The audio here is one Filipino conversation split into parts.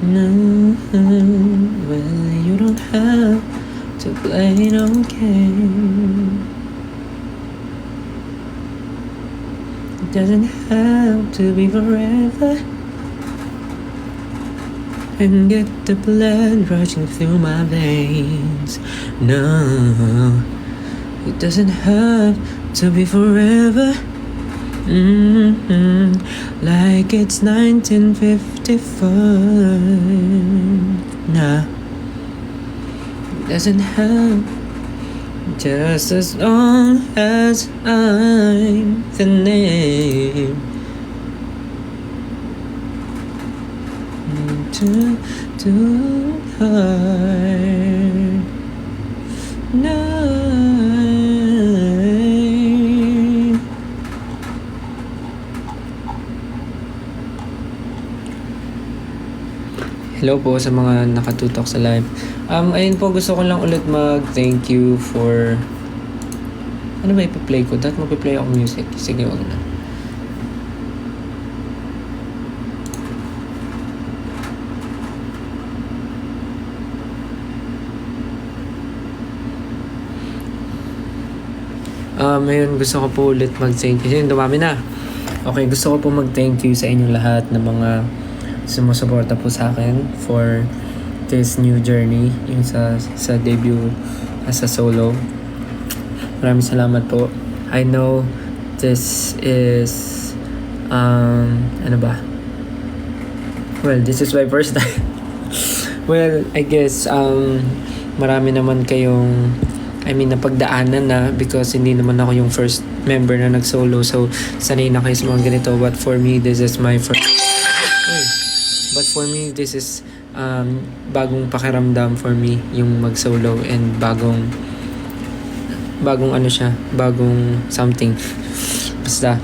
No, well, you don't have to play no game. It doesn't have to be forever. And get the blood rushing through my veins. No, it doesn't have to be forever. Like it's 1955. Nah, it doesn't have. Just as long as I'm the name. Too hard. No. Hello po sa mga nakatutok sa live. Ayun po, gusto ko lang ulit mag-thank you for... Ano ba ipa-play ko? Dapat mag-play ako music. Sige, wag na. Ayun, gusto ko po ulit mag-thank you. Ayun, dumami na. Okay, gusto ko po mag-thank you sa inyong lahat na mga sumusuporta po sa akin for this new journey, yung sa debut as a solo. Maraming salamat po. I know this is ano ba? Well, this is my first time. Well, I guess marami naman kayong napagdaanan na because hindi naman ako yung first member na nag-solo, so sanay na kayo sa mga ganito, but for me this is my first this is bagong pakiramdam for me yung mag-solo, and bagong something. Basta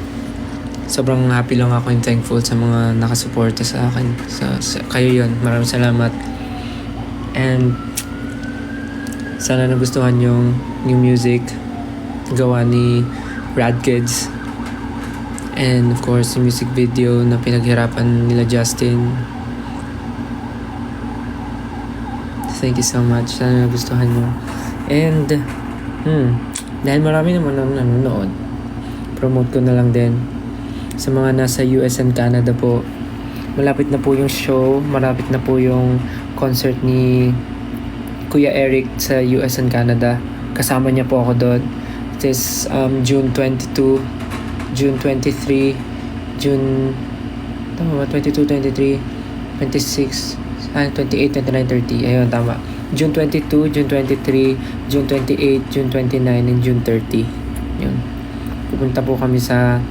sobrang happy lang ako and thankful sa mga nakasuporta sa akin, sa kayo yun. Maraming salamat, and sana nagustuhan yung new music gawa ni Rad Kids, and of course yung music video na pinaghirapan nila Justin. Thank you so much. Sana nagustuhan nyo. And dahil marami naman ang nanonood, promote ko na lang din sa mga nasa US and Canada po. Malapit na po yung show, malapit na po yung concert ni Kuya Eric sa US and Canada. Kasama niya po ako doon. It is June 22, June 23, June 22, 23, 26, 28, 29, 30. Ayun, tama. June 22, June 23, June 28, June 29, and June 30. Yun. Pupunta po kami sa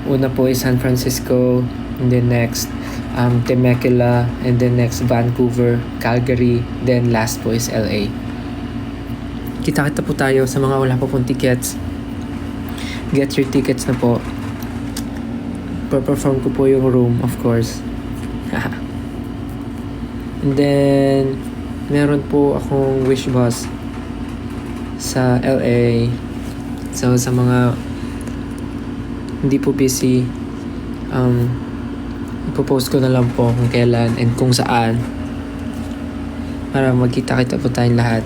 una po is San Francisco, and then next Temecula, and then next Vancouver, Calgary, then last po is LA. Kita-kita po tayo sa mga wala pa pong tickets. Get your tickets na po. Perform ko po yung Room, of course. And then meron po akong wish bus sa LA. So sa mga hindi po busy, ipopost ko na lang po kung kailan and kung saan para magkita-kita po tayong lahat.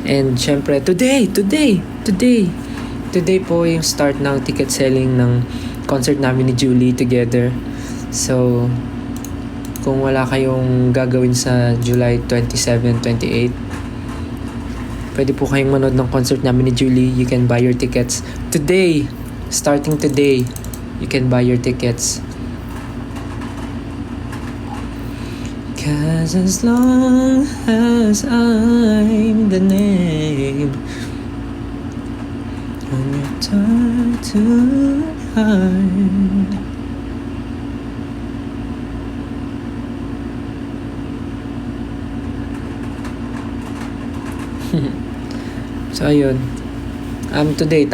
And syempre today po yung start ng ticket selling ng concert namin ni Julie together. So kung wala kayong gagawin sa July 27, 28, pwede po kayong manood ng concert namin ni Julie. You can buy your tickets today. Starting today, you can buy your tickets. 'Cause as long as I'm the name on your tattooed heart, so ayun. Today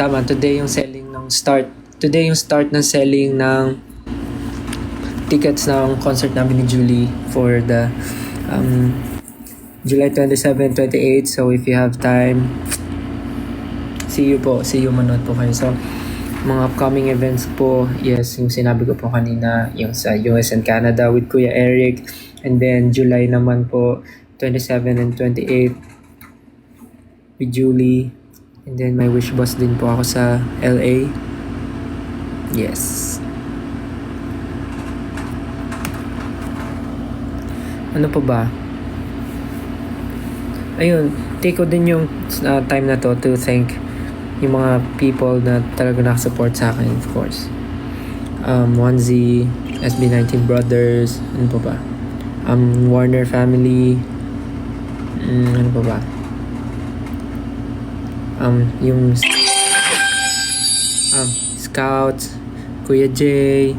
yung selling ng start. Today yung start ng selling ng tickets ng concert namin ni Julie for the July 27, 28. So if you have time, see you manood po kayo. So Mga upcoming events po, yes, yung sinabi ko po kanina, yung sa US and Canada with Kuya Eric. And then July naman po, 27 and 28 with Julie. And then may wish boss din po ako sa LA. Yes. Ano pa ba? Ayun, take ko din yung time na to thank yung mga people na talaga nakasupport sa akin, of course. 1Z, SB19 Brothers, ano pa ba? Warner Family, ano pa ba? Yung Scouts, Kuya Jay,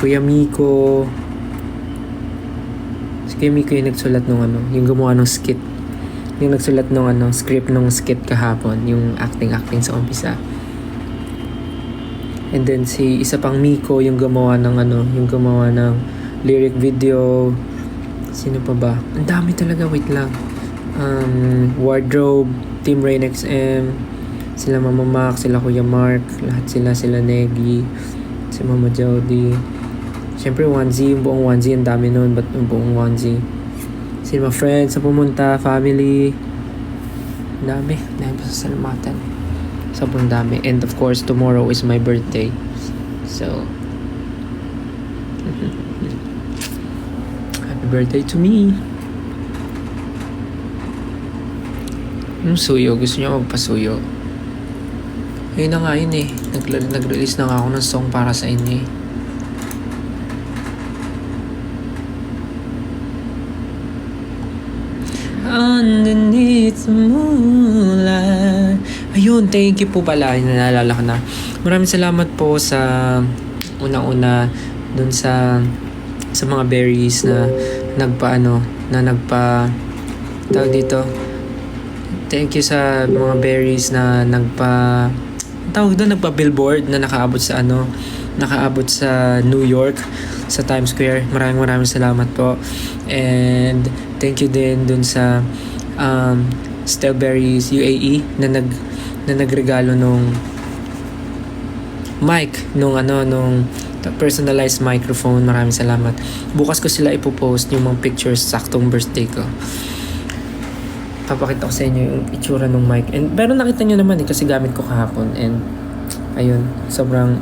Kuya Miko. Si Kuya Miko yung nagsulat nung yung gumawa ng skit. Yung nagsulat nung script nung skit kahapon, yung acting sa umpisa. And then si isa pang Miko yung gumawa ng yung gumawa ng lyric video. Sino pa ba? Ang dami talaga, wait lang. Wardrobe, Team Rain XM, sila Mama Mac, sila Kuya Mark, lahat sila Negi, si Mama Jody. Siyempre 1Z, yung buong 1Z, ang dami nun, but yung buong 1Z. Sila mga friends na pumunta, family. Dami pa sa salamatan. Sobrang dami. And of course, tomorrow is my birthday. So, happy birthday to me. Yung suyo, gusto niya magpasuyo. Ayun na nga yun eh. Nag-release na nga ako ng song para sa inyo eh. Underneath the moonlight. Ayun, thank you po pala. Naalala ko na. Maraming salamat po sa unang-una dun sa mga berries na tawag dito. Thank you sa mga berries na nagpa-billboard na nakaabot sa New York, sa Times Square. Maraming salamat po. And thank you din dun sa Strawberries UAE na nagregalo nung mic, nung personalized microphone. Maraming salamat. Bukas ko sila ipopost yung mga pictures saktong birthday ko. Papakita ko sa inyo yung itsura ng mic. Pero nakita nyo naman kasi gamit ko kahapon. And ayun, sobrang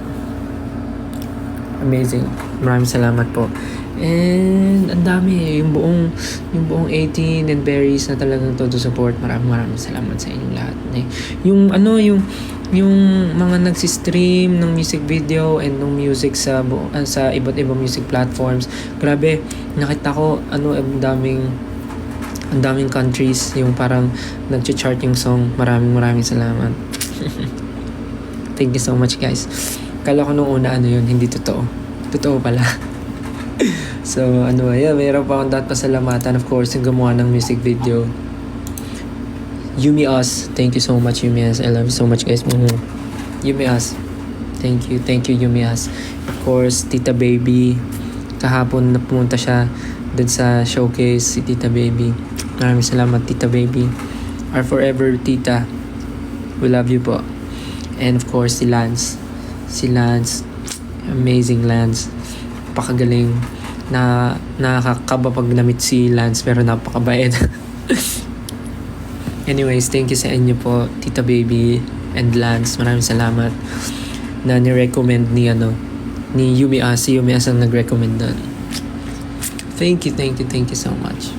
amazing. Maraming salamat po. And ang dami, yung buong 18 and berries na talagang todo support. Maraming salamat sa inyong lahat. Yung mga nagsistream ng music video and ng music sa iba't ibang music platforms. Grabe, nakita ko ang daming countries yung parang nag-chart yung song. Maraming salamat. Thank you so much, guys. Kala ko nung una yun, hindi totoo. Totoo pala. So, mayroon pa akong pasalamatan, of course, yung gumawa ng music video. Yumi Us. Thank you so much, Yumi Us. I love you so much, guys. Yumi Us. Thank you, Yumi Us. Of course, Tita Baby. Kahapon na pumunta siya dun sa showcase, si Tita Baby. Maraming salamat, Tita Baby. Our forever Tita. We love you po. And of course, si Lance. Amazing Lance. Napakagaling. Nakakaba pag na-meet si Lance, pero napakabait. Anyways, thank you sa inyo po, Tita Baby and Lance. Maraming salamat na ni-recommend ni Yumi As. Si Yumi As ang nag-recommend doon. Thank you so much.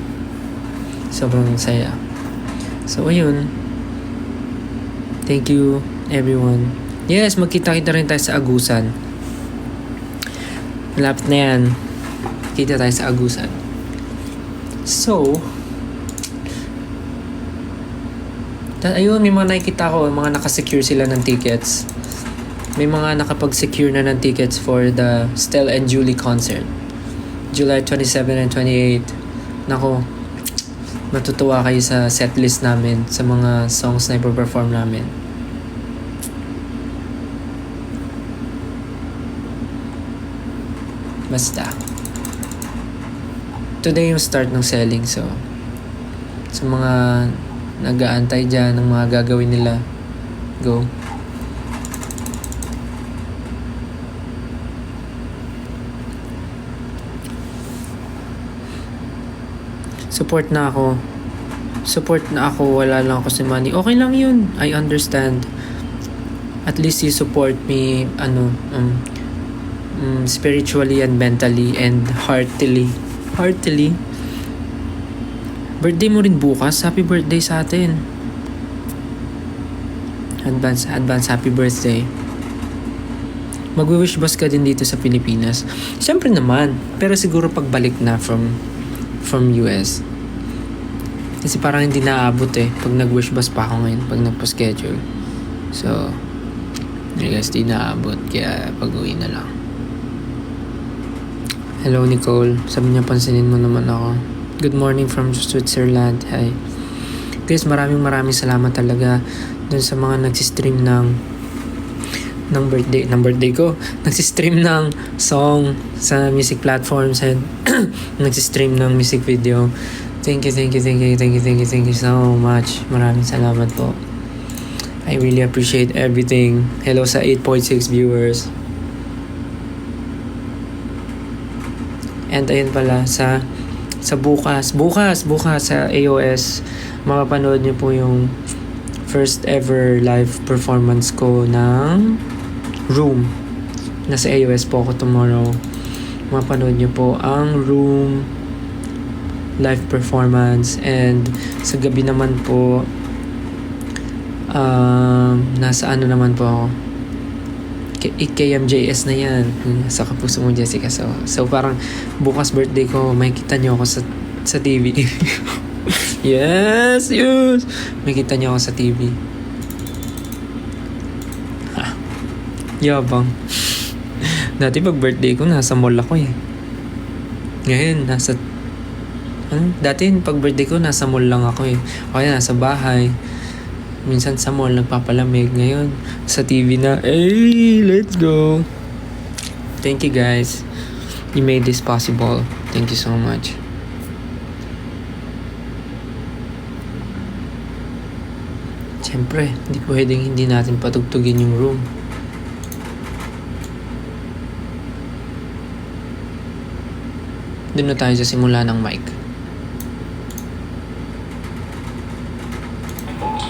Sobrang saya. So, ayun. Thank you, everyone. Yes, magkita-kita rin tayo sa Agusan. Malapit na yan. Kita tayo sa Agusan. So, ayun, may mga nakikita ko, mga nakasecure sila ng tickets. May mga nakapag-secure na ng tickets for the Stella and Julie concert. July 27 and 28. Nako, matutuwa kayo sa setlist namin, sa mga songs na ipo-perform namin. Basta. Today yung start ng selling, so sa mga nag-aantay dyan ng mga gagawin nila, go. Support na ako. Wala lang ako si money. Okay lang yun. I understand. At least you support me, spiritually and mentally and heartily. Birthday mo rin bukas. Happy birthday sa atin. Advance happy birthday. Mag-wish bus ka din dito sa Pilipinas. Siyempre naman. Pero siguro pagbalik na from US. Kasi parang hindi naaabot pag nag-wish bus pa ako ngayon. Pag nagpa-schedule. So, I guess di naaabot. Kaya pag-uwi na lang. Hello Nicole. Sabi niya pansinin mo naman ako. Good morning from Switzerland. Hi. Guys, maraming salamat talaga dun sa mga nagsistream ng birthday ko. Nagsistream ng song sa music platforms and nagsistream ng music video. Thank you so much. Maraming salamat po. I really appreciate everything. Hello sa 8.6 viewers. And ayun pala sa bukas sa AOS, makapanood niyo po yung first ever live performance ko ng Room. Nasa AOS po ako tomorrow. Mapanood niyo po ang Room live performance. And sa gabi naman po, nasa ano naman po ako, KMJS na yan. Sa Kapuso Mo Jessica. So parang bukas birthday ko, makikita niyo ako sa TV. Yes! Makikita niyo ako sa TV. Yabang. Dati pag birthday ko, nasa mall ako Ngayon, dati pag birthday ko, nasa mall lang ako O kaya nasa bahay. Minsan sa mall, nagpapalamig. Ngayon, sa TV na. Hey, let's go! Thank you guys. You made this possible. Thank you so much. Siyempre, hindi natin patugtugin yung Room. Doon na tayo sa simula ng mic.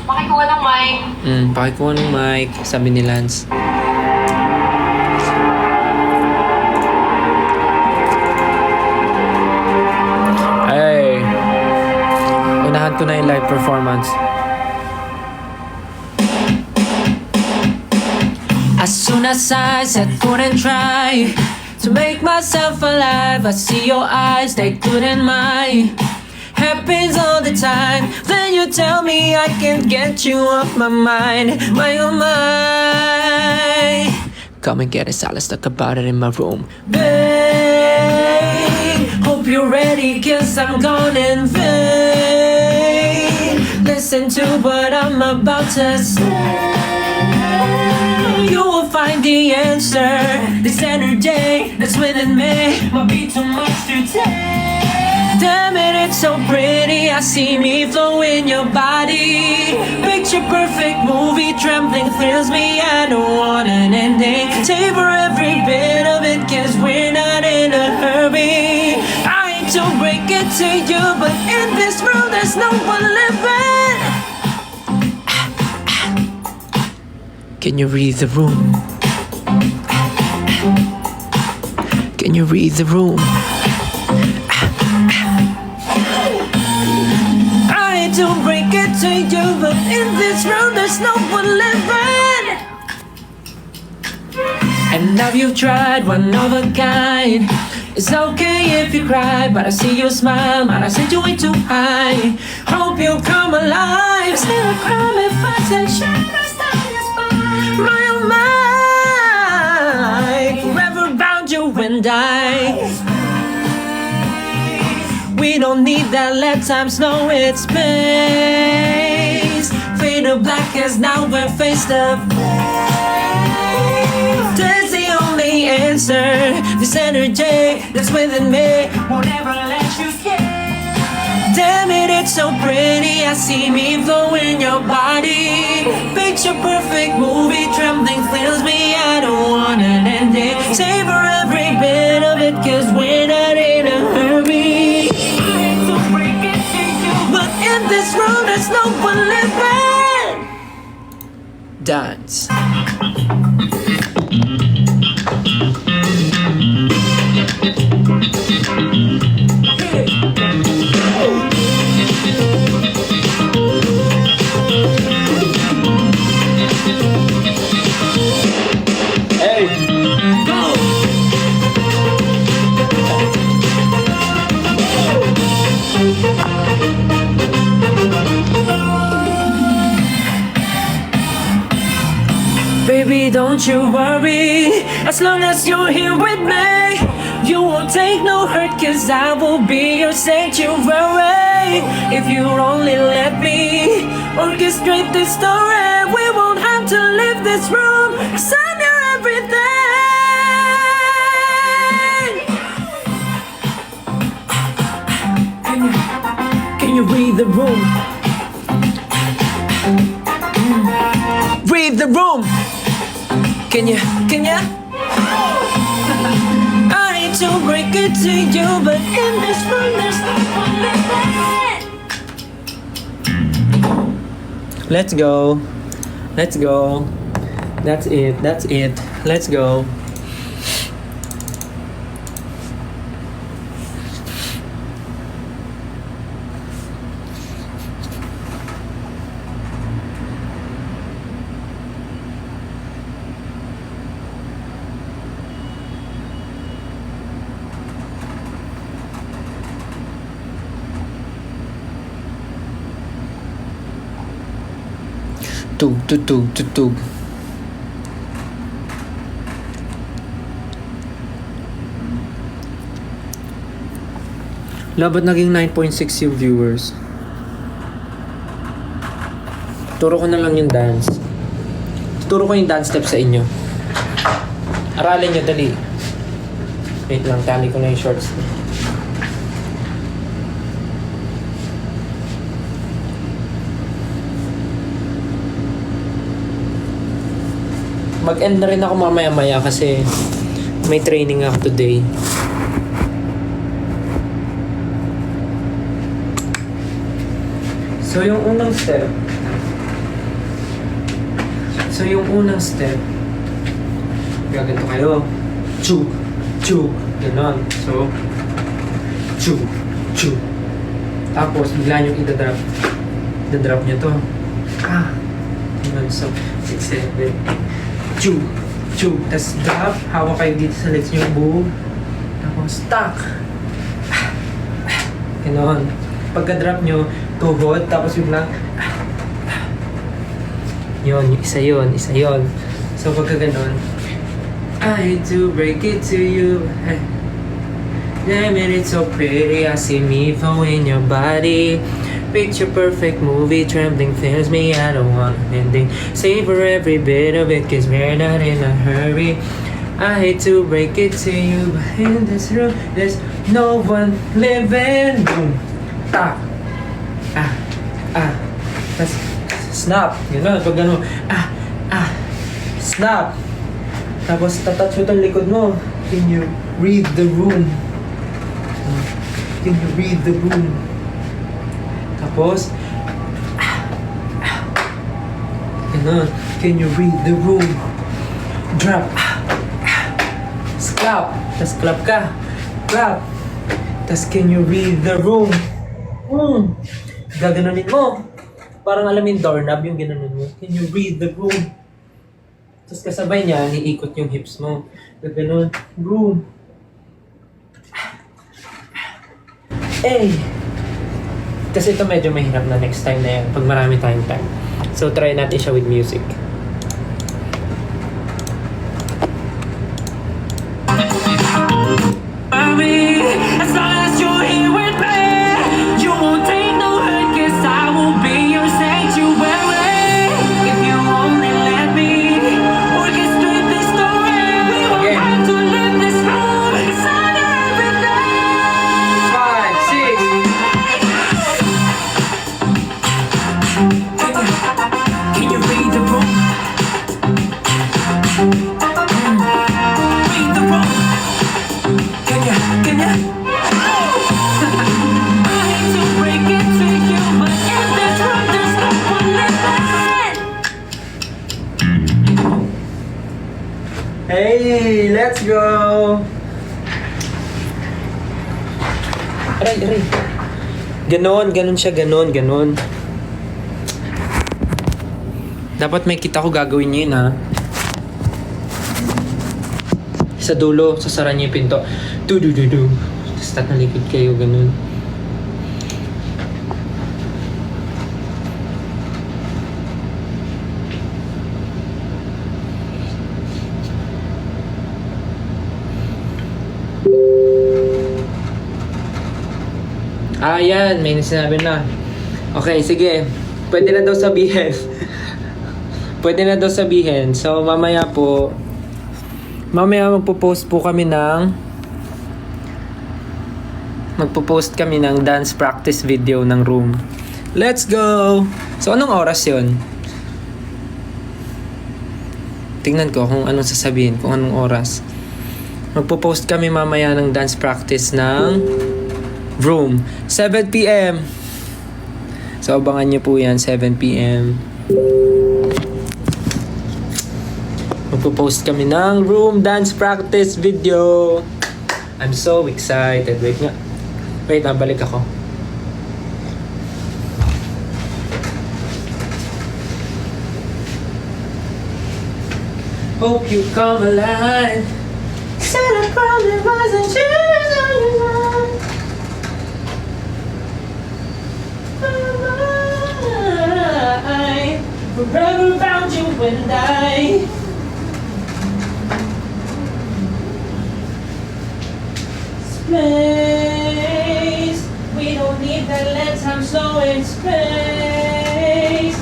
Pakikuha ng mic. Pakikuha ng mic, sabi ni Lance. Hey! Unahan ko na yung live performance. As soon as I said couldn't try to make myself alive, I see your eyes, they couldn't mind. Happens all the time. Then you tell me I can't get you off my mind. My oh my. Come and get it, let's talk about it in my room. Babe, hope you're ready, cause I'm gone in vain. Listen to what I'm about to say. You will find the answer. This energy that's within me might be too much to take. Damn it, it's so pretty. I see me flow in your body. Picture perfect movie, trembling thrills me. I don't want an ending. Savor every bit of it, cause we're not in a hurry. I hate to break it to you, but in this world there's no one living. Can you read the room? Can you read the room? I hate to break it to you, but in this world there's no one living. And now you've tried one of a kind. It's okay if you cry, but I see you smile, man, I set you way too high. Hope you come alive. Still a crime if I say shadows down your spine. My oh my, forever bound you and I. We don't need that, let time snow its space. Fade to black as now we're face to face. That's the only answer. This energy that's within me won't ever let you skip. Damn it, it's so pretty. I see me flow in your body. Picture perfect movie, trembling thrills me. I don't want an ending. Savor every bit of it, cause we're not in a hurry. So break it dance. Hey, go! Baby, don't you worry, as long as you're here with me, you won't take no hurt, cause I will be your sanctuary. If you only let me orchestrate this story, we won't have to leave this room, cause I'm your everything. Can you read the room? Read the room. Can you? I hate to break it to you, but in this room there's no limit. Let's go. That's it. Let's go. Tug. Ba't naging 9.6 yung viewers? Turo ko na lang yung dance. Turo ko yung dance step sa inyo. Aralin nyo, dali. Wait lang, tali ko na yung shorts. Mag-end na rin ako mamaya-maya kasi may training ako today. So yung unang step, gaganto kayo. Chug. Ganon. So, chug. Tapos, bigla nyo i-drop. I-drop nyo to. Ganon. So, 6, 7. Chug. Tapos drop. Hawak kayo dito sa legs nyo. Boom. Tapos, stuck. Ganon. Pagka-drop nyo, tuhod. Tapos biglang isa yun. So, pagka ganon, I hate to break it to you. Damn it, it's so pretty. I see me flowing your body. Picture perfect movie, trembling fills me. I don't want an ending. Savor every bit of it, cause we're not in a hurry. I hate to break it to you, but in this room, there's no one living. Boom. Ta. Tapos, snap. Gano'n. Pag gano'n, snap. Tapos, tatouch mo itong likod mo. Can you read the room? Tapos, gano'n. Can you read the room? Drop. Clap. Tapos, clap ka. Clap. Tapos, can you read the room? Gaganunin mo. Parang alam yung doorknob yung ginanon mo. Can you read the room? Tapos kasabay niya, iikot yung hips mo. Gaganon. Room. Kasi ito medyo mahirap na next time na yan. Pag marami tayong time. So try natin siya with music. As long as you're here with me, you won't take no hurt, cause I will be your sanctuary. If you only let me orchestrate this story, we won't have to leave this room, cause I'm your everything. 5, 6. Can you read the room? Okay, let's go! Aray. Ganon siya, ganon. Dapat may kita ko gagawin niyo yun, ha? Sa dulo, sasara niyo yung pinto. Du-du-du-du. Tapos tatalikod kayo, ganon. Yan, may sinabi na. Okay, sige. Pwede na daw sabihin. So, mamaya magpo-post kami ng dance practice video ng room. Let's go! So, anong oras yon? Tingnan ko kung anong sasabihin, kung anong oras. Magpo-post kami mamaya ng dance practice ng room. 7 p.m. So, abangan nyo po yan, 7 p.m. Magpo-post kami ng room dance practice video. I'm so excited. Wait, nabalik ako. Hope you come alive. Said I probably wasn't sure on your mind. Forever around you and I. Space. We don't need that, let's have slow in space.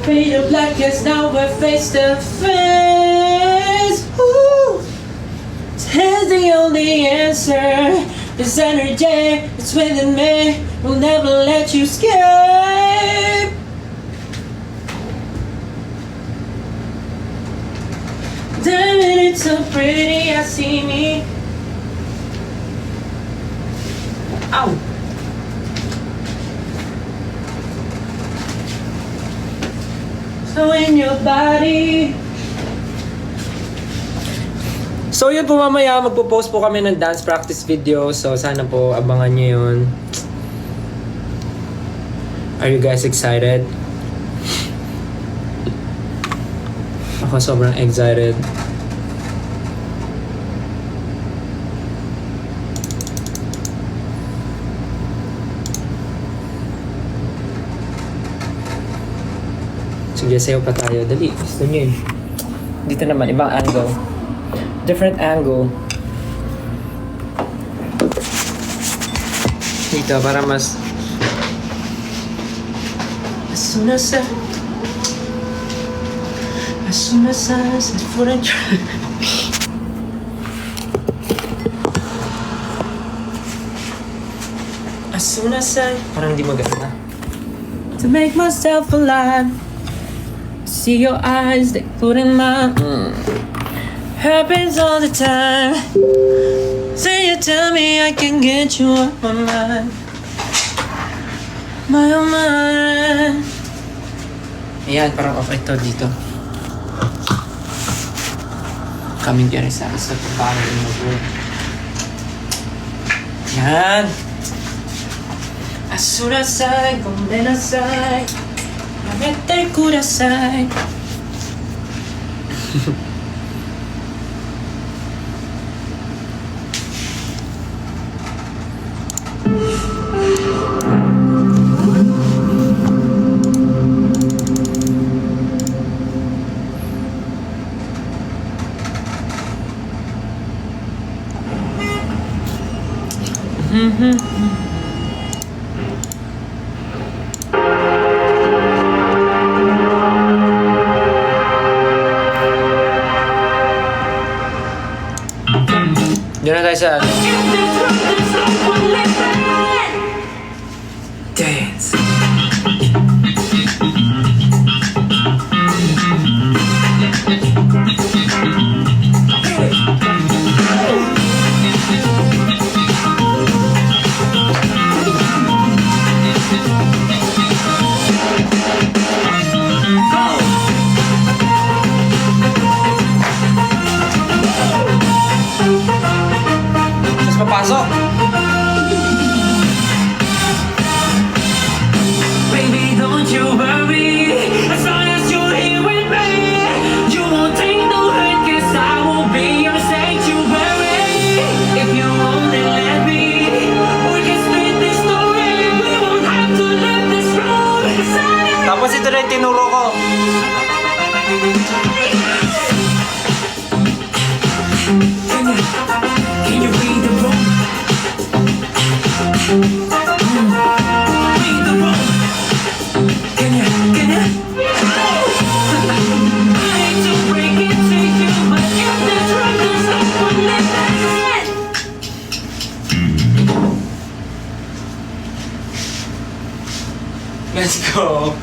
Fade to black as now we're face to face. Ooh. Here's the only answer. This energy, it's within me. We'll never let you escape. Damn it, it's so pretty, I see me. Ow! So in your body. So yun po, mamaya magpo-post po kami ng dance practice video. So sana po abangan nyo yun. Are you guys excited? Ako sobrang excited. Sige, sayo pa tayo. Dali, gusto nyo yun. Dito naman, ibang angle. Different angle. Dito, para mas... As soon as I set foot in As soon as I... Parang di maganda. To make myself alive. See your eyes, they including mine. Happens all the time. Say you tell me I can get you off my mind. My oh mind. Ayan, parang off ito dito. Coming here sa pagbago ng mag-work. Ayan. As soon as I come aside, I met the kudasai. Diyan na tayo sa dance. papasok. Baby, don't you worry, as long as you're here with me, you won't take no hurt, 'cause I will be your sanctuary. If you only let me, we can split this story. We won't have to live this road. Tapos ito na yung tinuro ko. Can you read the room? Read the room. Can you? I hate to break it to you, but if the truth is up, we'll live it. Let's go.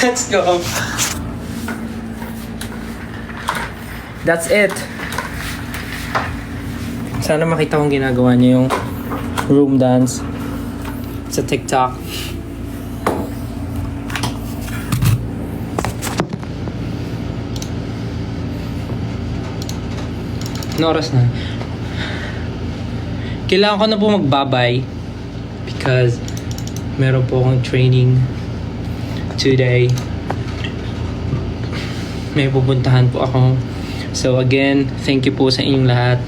Let's go. That's it. Sana makita kong ginagawa niyo yung room dance sa TikTok. Anong oras na? Kailangan ko na po magbabay because meron po akong training today. May pupuntahan po ako. So again, thank you po sa inyong lahat.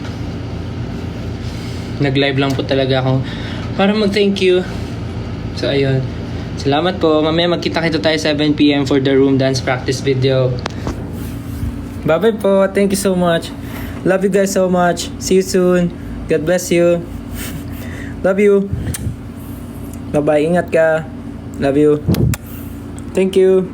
Nag-live lang po talaga ako para mag-thank you. So ayun. Salamat po. Mamaya magkita-kita tayo 7 PM for the room dance practice video. Bye-bye po. Thank you so much. Love you guys so much. See you soon. God bless you. Love you. Bye-bye. Ingat ka. Love you. Thank you.